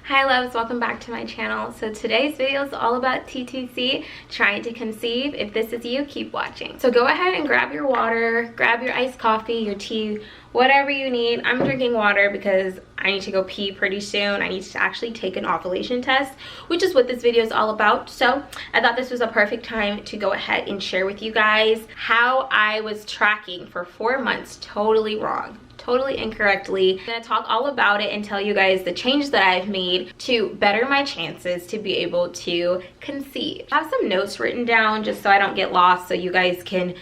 Hi loves, welcome back to my channel. So today's video is all about TTC, trying to conceive. If this is you, keep watching. So go ahead and grab your water, grab your iced coffee, your tea, whatever you need. I'm drinking water because I need to go pee pretty soon. I need to actually take an ovulation test, which is what this video is all about. So I thought this was a perfect time to go ahead and share with you guys how I was tracking for 4 months totally wrong. Totally incorrectly. I'm gonna talk all about it and tell you guys the changes that I've made to better my chances to be able to conceive. I have some notes written down just so I don't get lost, so you guys can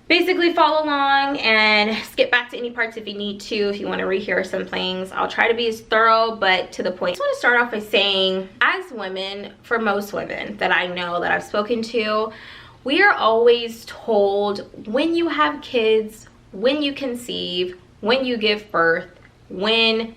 basically follow along and skip back to any parts if you need to, if you want to rehear some things. I'll try to be as thorough but to the point. I just want to start off by saying, as women, for most women that I know that I've spoken to, we are always told when you have kids, when you conceive, when you give birth, when,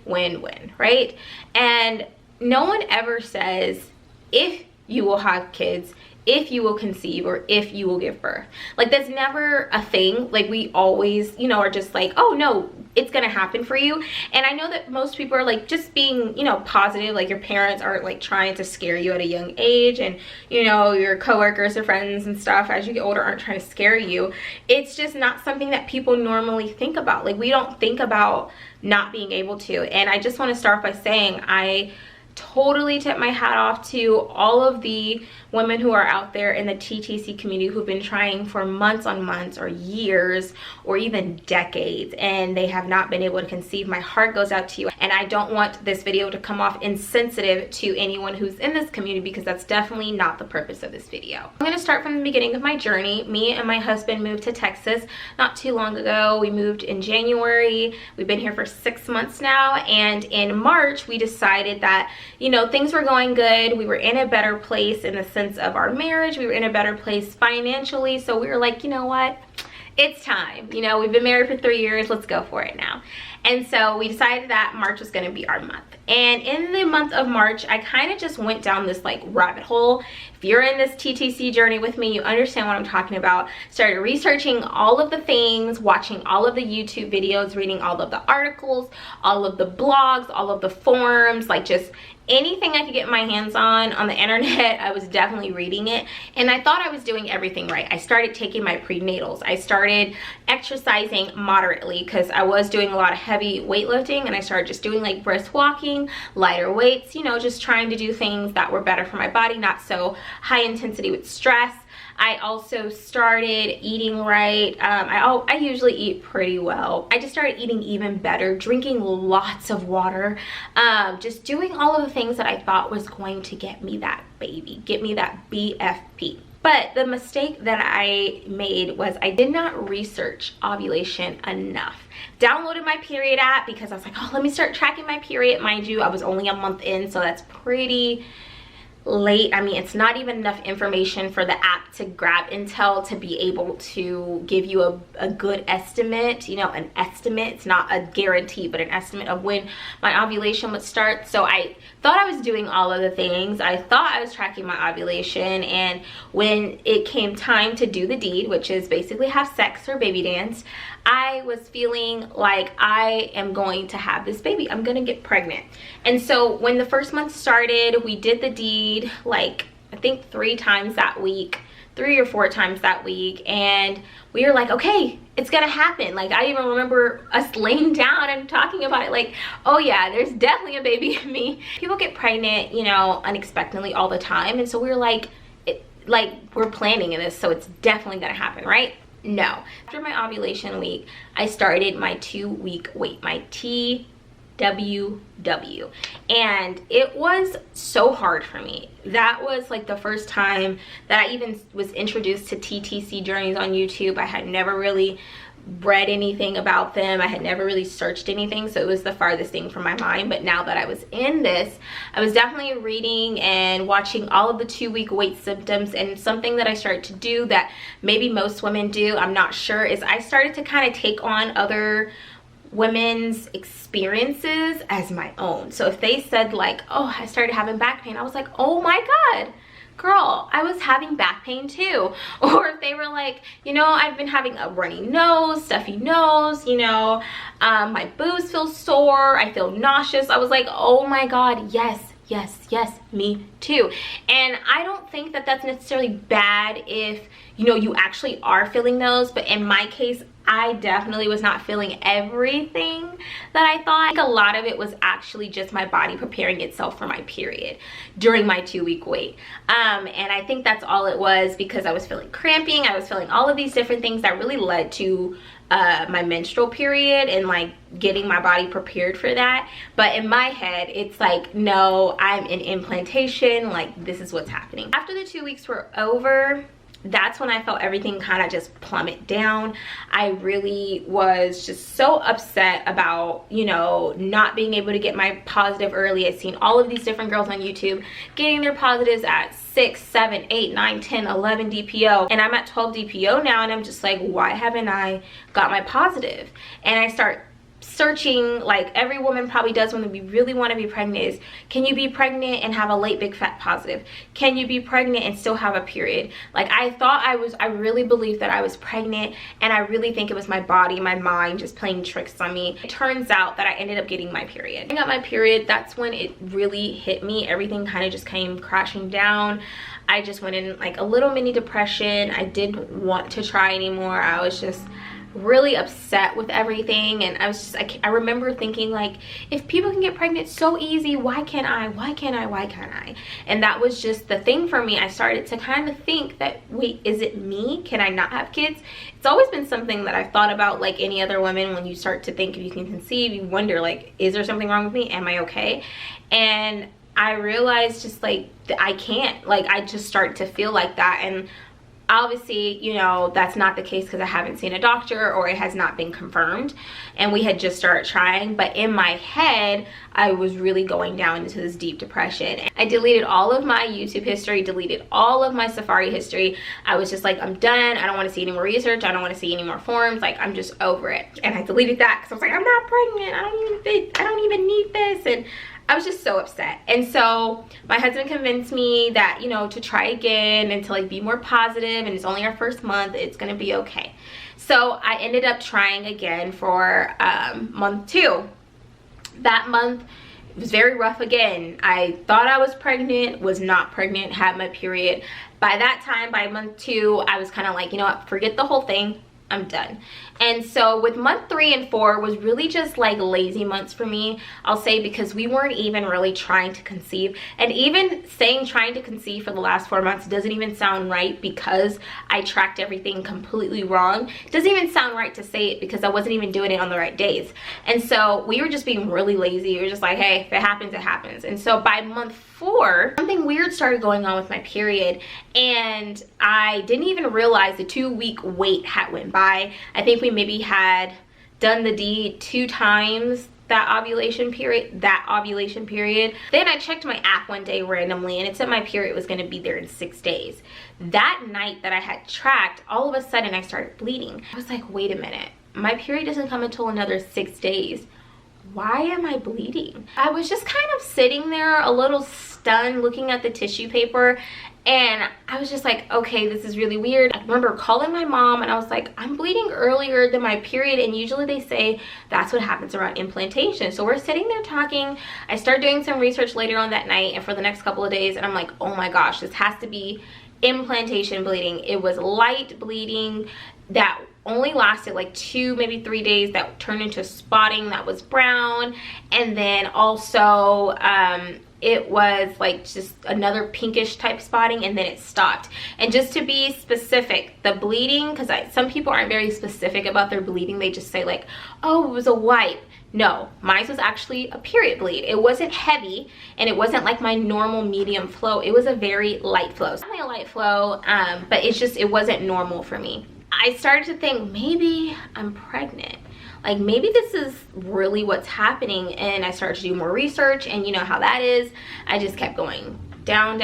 right? And no one ever says if you will have kids, if you will conceive, or if you will give birth. Like, that's never a thing. Like, we always, you know, are just like, oh no, it's gonna happen for you. And I know that most people are like just being, you know, positive. Like, your parents aren't like trying to scare you at a young age, and you know, your coworkers or friends and stuff as you get older aren't trying to scare you. It's just not something that people normally think about. Like, we don't think about not being able to. And I just want to start by saying I totally tip my hat off to all of the women who are out there in the TTC community who've been trying for months on months or years or even decades, and they have not been able to conceive. My heart goes out to you, and I don't want this video to come off insensitive to anyone who's in this community, because that's definitely not the purpose of this video. I'm going to start from the beginning of my journey. Me and my husband moved to Texas not too long ago. We moved in January. We've been here for 6 months now, and in March we decided that, you know, things were going good. We were in a better place in the sense of our marriage. We were in a better place financially. So we were like, you know what? It's time. You know, we've been married for 3 years. Let's go for it now. And so we decided that March was going to be our month. And in the month of March, I kind of just went down this like rabbit hole. If you're in this TTC journey with me, you understand what I'm talking about. Started researching all of the things, watching all of the YouTube videos, reading all of the articles, all of the blogs, all of the forums, like just anything I could get my hands on the internet. I was definitely reading it, and I thought I was doing everything right. I started taking my prenatals. I started exercising moderately because I was doing a lot of heavy weightlifting, and I started just doing like brisk walking, lighter weights, you know, just trying to do things that were better for my body, not so high intensity with stress. I also started eating right. I usually eat pretty well. I just started eating even better, drinking lots of water, just doing all of the things that I thought was going to get me that baby, get me that BFP. But the mistake that I made was I did not research ovulation enough. Downloaded my period app because I was like, oh, let me start tracking my period. Mind you, I was only a month in, so that's pretty late. I mean, it's not even enough information for the app to grab intel to be able to give you a good estimate, you know, an estimate. It's not a guarantee, but an estimate of when my ovulation would start. So I thought I was doing all of the things. I thought I was tracking my ovulation, and when it came time to do the deed, which is basically have sex or baby dance, I was feeling like I am going to have this baby. I'm gonna get pregnant. And so when the first month started, we did the deed like I think 3 times that week, 3 or 4 times that week, and we were like, okay, it's gonna happen. Like, I even remember us laying down and talking about it like, oh yeah, there's definitely a baby in me. People get pregnant, you know, unexpectedly all the time, and so we were like, we're planning in this, so it's definitely gonna happen, right? No. After my ovulation week, I started my 2-week wait, my TWW, and it was so hard for me. That was like the first time that I even was introduced to TTC journeys on YouTube. I had never really read anything about them. I had never really searched anything, so it was the farthest thing from my mind. But now that I was in this, I was definitely reading and watching all of the 2-week wait symptoms. And something that I started to do that maybe most women do, I'm not sure, is I started to kind of take on other women's experiences as my own. So if they said like, oh, I started having back pain, I was like, oh my god, girl, I was having back pain too. Or if they were like, you know, I've been having a runny nose, stuffy nose, you know, my boobs feel sore, I feel nauseous, I was like, oh my god, yes, yes, me too. And I don't think that that's necessarily bad if, you know, you actually are feeling those, but in my case, I definitely was not feeling everything that I thought. I think a lot of it was actually just my body preparing itself for my period during my 2-week wait. And I think that's all it was, because I was feeling cramping, I was feeling all of these different things that really led to my menstrual period and like getting my body prepared for that. But in my head, it's like, no, I'm in implantation, like this is what's happening. After the 2 weeks were over, that's when I felt everything kind of just plummet down. I really was just so upset about, you know, not being able to get my positive early. I've seen all of these different girls on YouTube getting their positives at 6, 7, 8, 9, 10, 11 DPO, and I'm at 12 DPO now, and I'm just like, why haven't I got my positive? And I start searching, like every woman probably does when we really want to be pregnant, is can you be pregnant and have a late big fat positive? Can you be pregnant and still have a period? Like I thought I really believed that I was pregnant, and I really think it was my body, my mind just playing tricks on me. It turns out that I ended up getting my period. I got my period, that's when it really hit me. Everything kind of just came crashing down. I just went in like a little mini depression. I didn't want to try anymore. I was just really upset with everything, and I was just, I remember thinking, like, if people can get pregnant so easy, why can't I? Why can't I? Why can't I? And that was just the thing for me. I started to kind of think that, wait, is it me? Can I not have kids? It's always been something that I've thought about, like any other woman. When you start to think if you can conceive, you wonder, like, is there something wrong with me? Am I okay? And I realized just like I can't, like I just started to feel like that. And obviously, you know, that's not the case because I haven't seen a doctor or it has not been confirmed, and we had just started trying. But in my head, I was really going down into this deep depression. I deleted all of my YouTube history, deleted all of my Safari history. I was just like, I'm done. I don't want to see any more research. I don't want to see any more forms. Like, I'm just over it. And I deleted that because I was like, I'm not pregnant. I don't even need this. And I was just so upset. And so my husband convinced me that, you know, to try again and to like be more positive, and it's only our first month, it's gonna be okay. So I ended up trying again for month 2. That month it was very rough again. I thought I was pregnant, was not pregnant, had my period. By that time, by month 2, I was kind of like, you know what, forget the whole thing, I'm done. And so with month 3 and 4 was really just like lazy months for me, I'll say, because we weren't even really trying to conceive. And even saying trying to conceive for the last 4 months doesn't even sound right, because I tracked everything completely wrong. It doesn't even sound right to say it because I wasn't even doing it on the right days. And so we were just being really lazy. We were just like, hey, if it happens, it happens. And so by month 4, something weird started going on with my period, and I didn't even realize the 2-week wait had went by. I think we maybe had done the deed 2 times that ovulation period. Then I checked my app one day randomly, and it said my period was going to be there in 6 days. That night that I had tracked, all of a sudden I started bleeding. I was like, wait a minute, my period doesn't come until another 6 days. Why am I bleeding? I was just kind of sitting there a little stunned, looking at the tissue paper, and I was just like, okay, this is really weird. I remember calling my mom, and I was like, I'm bleeding earlier than my period, and usually they say that's what happens around implantation. So we're sitting there talking. I start doing some research later on that night and for the next couple of days, and I'm like, oh my gosh, this has to be implantation bleeding. It was light bleeding that only lasted like 2, maybe 3 days, that turned into spotting that was brown. And then also it was like just another pinkish type spotting, and then it stopped. And just to be specific, the bleeding, because some people aren't very specific about their bleeding, they just say like, oh, it was a wipe. No, mine was actually a period bleed. It wasn't heavy, and it wasn't like my normal medium flow. It was a very light flow. It's definitely a light flow, but it wasn't normal for me. I started to think maybe I'm pregnant. Like maybe this is really what's happening. And I started to do more research, and you know how that is. I just kept going down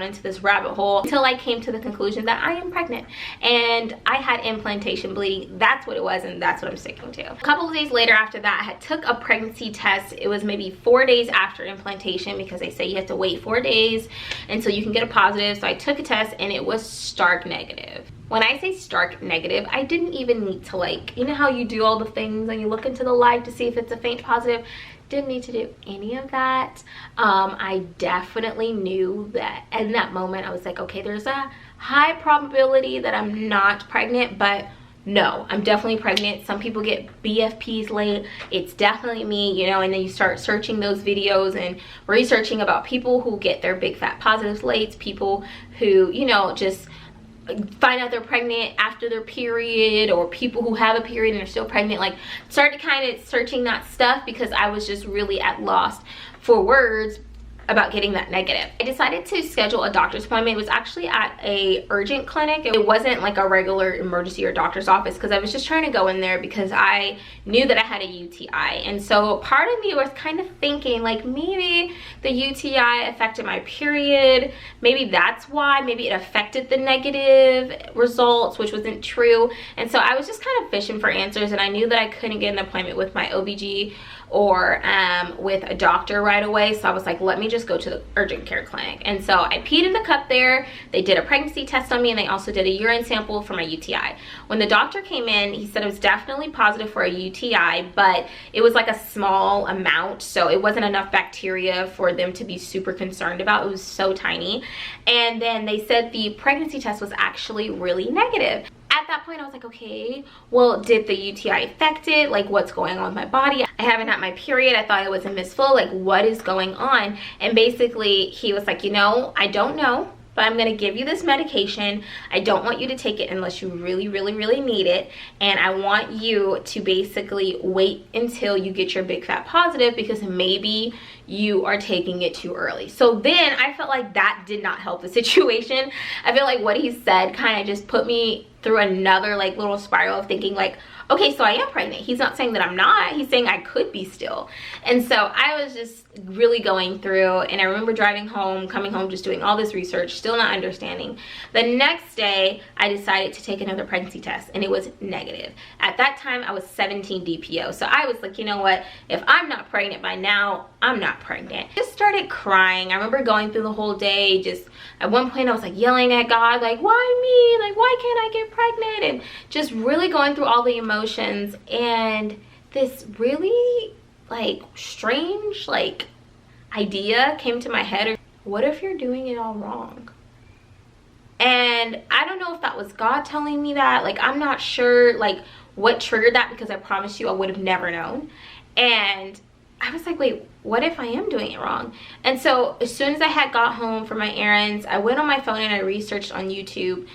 into this rabbit hole until I came to the conclusion that I am pregnant, and I had implantation bleeding. That's what it was, and that's what I'm sticking to. A couple of days later after that, I had took a pregnancy test. It was maybe 4 days after implantation, because they say you have to wait 4 days until you can get a positive. So I took a test, and it was stark negative. When I say stark negative, I didn't even need to, like, you know how you do all the things and you look into the light to see if it's a faint positive? Didn't need to do any of that. I definitely knew that in that moment I was like, okay, there's a high probability that I'm not pregnant, but no, I'm definitely pregnant. Some people get BFPs late. It's definitely me, you know. And then you start searching those videos and researching about people who get their big fat positives late, people who, you know, just find out they're pregnant after their period, or people who have a period and they're still pregnant. Like, started kind of searching that stuff because I was just really at loss for words about getting that negative. I decided to schedule a doctor's appointment. It was actually at a urgent clinic. It wasn't like a regular emergency or doctor's office, because I was just trying to go in there because I knew that I had a UTI. And so part of me was kind of thinking like, maybe the UTI affected my period. Maybe that's why. Maybe it affected the negative results, which wasn't true. And so I was just kind of fishing for answers, and I knew that I couldn't get an appointment with my OBG or with a doctor right away. So I was like, let me just go to the urgent care clinic. And so I peed in the cup there. They did a pregnancy test on me, and they also did a urine sample for my UTI. When the doctor came in, he said it was definitely positive for a UTI, but it was like a small amount, so it wasn't enough bacteria for them to be super concerned about. It was so tiny. And then they said the pregnancy test was actually really negative. At that point, I was like, okay, well, did the UTI affect it? Like, what's going on with my body? I haven't had my period. I thought it was a misflow. Like, what is going on? And basically, he was like, you know, I don't know, but I'm gonna give you this medication. I don't want you to take it unless you really, really, really need it. And I want you to basically wait until you get your big fat positive, because maybe you are taking it too early. So then I felt like that did not help the situation. I feel like what he said kind of just put me through another like little spiral of thinking like, okay, so I am pregnant. He's not saying that I'm not. He's saying I could be still. And so I was just really going through, and I remember driving home, coming home, just doing all this research, still not understanding. The next day, I decided to take another pregnancy test, and it was negative. At that time, I was 17 DPO. So I was like, you know what? If I'm not pregnant by now, I'm not pregnant. Just started crying. I remember going through the whole day, just at one point I was like yelling at God, like, why me? Like, why can't I get pregnant? And just really going through all the emotions. And this really like strange like idea came to my head. What if you're doing it all wrong? And I don't know if that was God telling me that. Like, I'm not sure like what triggered that, because I promise you I would have never known. And I was like, wait, what if I am doing it wrong? And so as soon as I had got home from my errands, I went on my phone and I researched on YouTube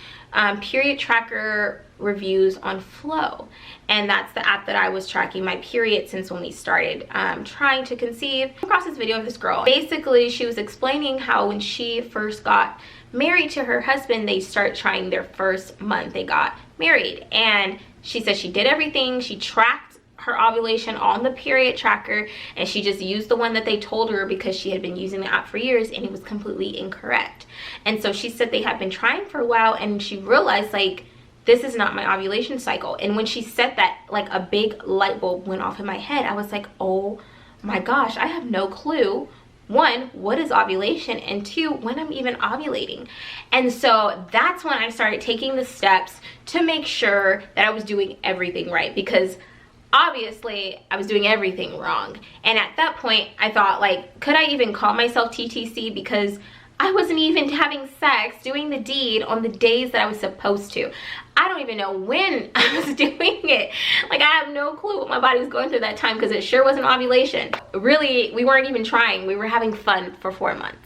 period tracker reviews on Flow. And that's the app that I was tracking my period since when we started trying to conceive. I came across this video of this girl. Basically, she was explaining how when she first got married to her husband, they started trying their first month they got married. And she said she did everything. She tracked her ovulation on the period tracker, and she just used the one that they told her because she had been using the app for years, and it was completely incorrect. And so she said they had been trying for a while, and she realized like, this is not my ovulation cycle. And when she said that, like a big light bulb went off in my head. I was like, oh my gosh, I have no clue. One, what is ovulation? And two, when I'm even ovulating. And so that's when I started taking the steps to make sure that I was doing everything right, because obviously I was doing everything wrong. And at that point I thought like, could I even call myself TTC? Because I wasn't even having sex, doing the deed on the days that I was supposed to. I don't even know when I was doing it. Like, I have no clue what my body was going through that time, because it sure wasn't ovulation. Really, we weren't even trying. We were having fun for 4 months.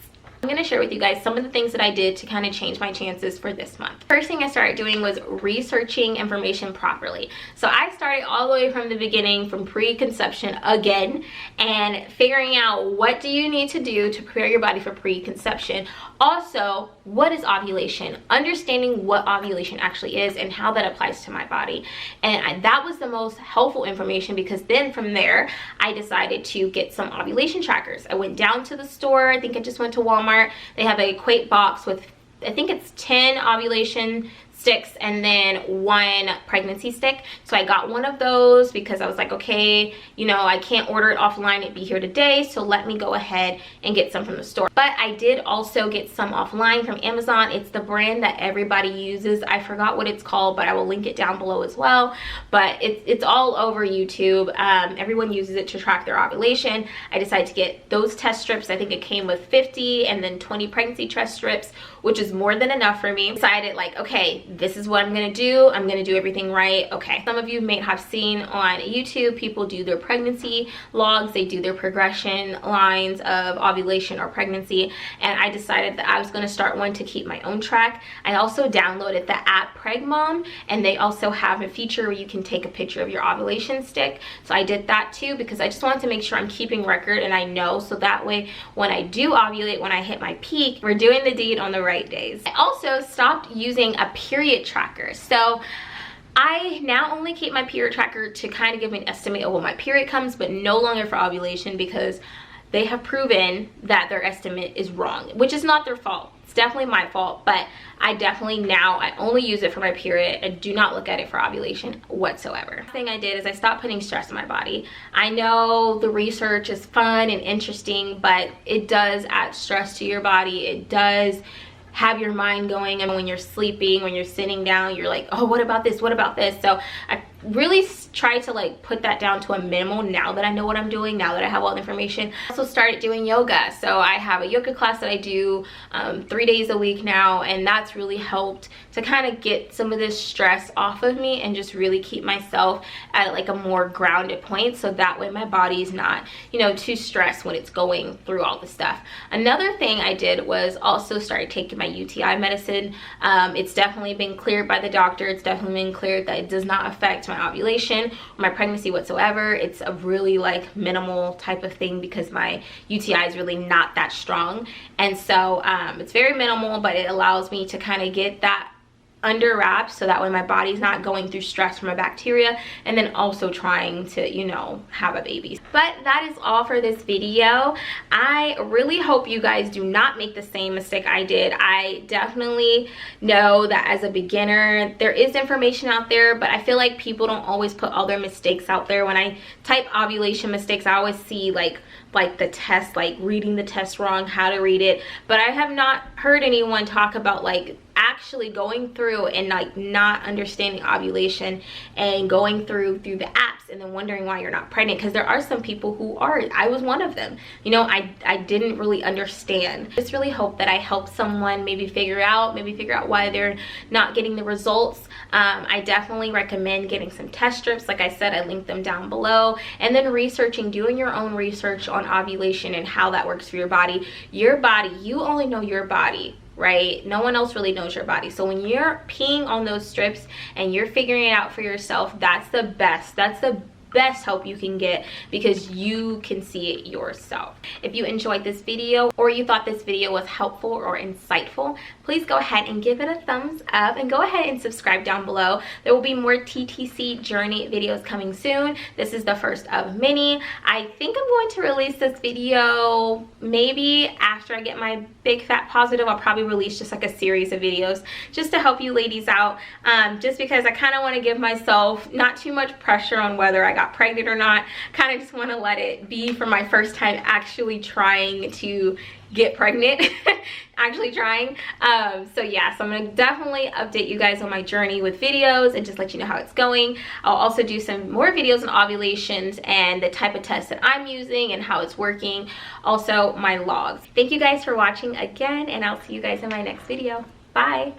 I'm going to share with you guys some of the things that I did to kind of change my chances for this month. First thing I started doing was researching information properly. So I started all the way from the beginning, from pre-conception again, and figuring out what do you need to do to prepare your body for pre-conception. Also, what is ovulation? Understanding what ovulation actually is and how that applies to my body. And that was the most helpful information, because then from there, I decided to get some ovulation trackers. I went down to the store. I think I just went to Walmart. They have a Equate box with, I think it's 10 ovulation sticks and then 1 pregnancy stick. So I got one of those because I was like, okay, you know, I can't order it offline, it'd be here today, so let me go ahead and get some from the store. But I did also get some offline from Amazon. It's the brand that everybody uses. I forgot what it's called, but I will link it down below as well. But it's all over YouTube. Everyone uses it to track their ovulation. I decided to get those test strips. I think it came with 50 and then 20 pregnancy test strips, which is more than enough for me. Decided like, okay, this is what I'm gonna do. I'm gonna do everything right. Okay, some of you may have seen on YouTube, people do their pregnancy logs, they do their progression lines of ovulation or pregnancy, and I decided that I was gonna start one to keep my own track. I also downloaded the app PregMom, and they also have a feature where you can take a picture of your ovulation stick. So I did that too because I just wanted to make sure I'm keeping record and I know, so that way when I do ovulate, when I hit my peak, we're doing the deed on the right days. I also stopped using a period tracker. So I now only keep my period tracker to kind of give me an estimate of when my period comes, but no longer for ovulation, because they have proven that their estimate is wrong, which is not their fault. It's definitely my fault, but I definitely now, I only use it for my period. I do not look at it for ovulation whatsoever. The thing I did is I stopped putting stress on my body. I know the research is fun and interesting, but it does add stress to your body. It does have your mind going, and when you're sleeping, when you're sitting down, you're like, oh, what about this, what about this? So I really try to like put that down to a minimal now that I know what I'm doing, now that I have all the information. I also started doing yoga. So I have a yoga class that I do 3 days a week now, and that's really helped to kind of get some of this stress off of me and just really keep myself at like a more grounded point, so that way my body's not, you know, too stressed when it's going through all the stuff. Another thing I did was also started taking my UTI medicine. It's definitely been cleared by the doctor. It's definitely been cleared that it does not affect my ovulation, my pregnancy whatsoever. It's a really like minimal type of thing because my UTI is really not that strong, and so it's very minimal, but it allows me to kind of get that under wraps, so that way my body's not going through stress from a bacteria and then also trying to, you know, have a baby. But that is all for this video. I really hope you guys do not make the same mistake I did. I definitely know that as a beginner there is information out there, but I feel like people don't always put all their mistakes out there. When I type ovulation mistakes, I always see like the test, like reading the test wrong, how to read it, but I have not heard anyone talk about like actually going through and like not understanding ovulation and going through the apps and then wondering why you're not pregnant, because there are some people who are. I was one of them. You know, I didn't really understand. I just really hope that I help someone maybe figure out why they're not getting the results. I definitely recommend getting some test strips. Like I said, I linked them down below, and then researching, doing your own research on ovulation and how that works for your body. Your body, you only know your body, right? No one else really knows your body. So when you're peeing on those strips and you're figuring it out for yourself, that's the best help you can get, because you can see it yourself. If you enjoyed this video or you thought this video was helpful or insightful, please go ahead and give it a thumbs up and go ahead and subscribe down below. There will be more TTC journey videos coming soon. This is the first of many. I think I'm going to release this video maybe after I get my big fat positive. I'll probably release just like a series of videos just to help you ladies out, just because I kind of want to give myself not too much pressure on whether I got pregnant or not. Kind of just want to let it be for my first time actually trying to get pregnant. Actually trying. So yeah, so I'm gonna definitely update you guys on my journey with videos and just let you know how it's going. I'll also do some more videos on ovulations and the type of test that I'm using and how it's working, also my logs. Thank you guys for watching again, and I'll see you guys in my next video. Bye.